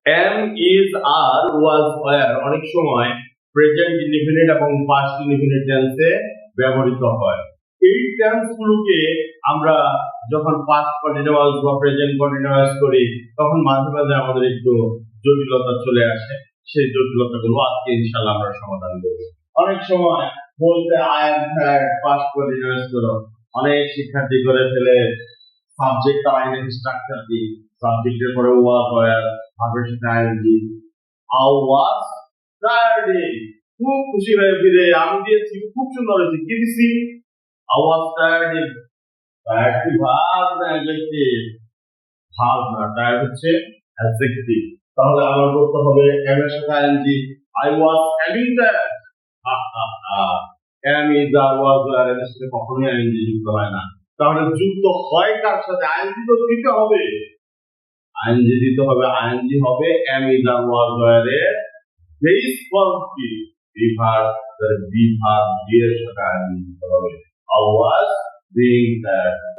am is are was were অনেক সময় present indefinite এবং পাস্ট ইনডিফিনিট টেন্সে ব্যবহৃত হয়। এই টেন্স গুলোকে আমরা যখন পাস্ট কন্টিনিউয়াস বা প্রেজেন্ট কন্টিনিউয়াস করি তখন মাঝে মাঝে আমাদের একটু জটিলতা চলে আসে। সেই জটিলতাগুলো আজকে ইনশাআল্লাহ আমরা সমাধান করব। অনেক সময় বলতে I am had passed continuous করো, অনেক শিক্ষার্থী করে ফেলে সাবজেক্ট আর আইনের স্ট্রাকচার দিয়ে, সাবজেক্টের পরে ওয়াজ ওয়্যার, ভার্বের সাথে আইএনজি। আই ওয়াজ টায়ার্ড, খুব খুশি হয়ে ফিরে আমি দিয়েছি, খুব সুন্দর হয়েছে, কি দিছি? I was tired. টায়ার্ড কি ভার্ব না অ্যাডজেক্টিভ? ভার্ব না, টায়ার্ড হচ্ছে অ্যাডজেক্টিভ। তাহলে আমার করতে হবে এম এর সাথে ING. I was having that. Am is are was আর এর সাথে কখনোই আইএনজি যুক্ত হয় না। তাহলে যুক্ত হয় কার সাথে? আইএনজি তো দিতে হবে, আইএনজি দিতে হবে। আইএনজি হবে এম ইজ আর ওয়াজ আর এর বেস ফর্মটি, বি ভার্ব এর সাথে আইএনজি দিতে হবে। I was doing that.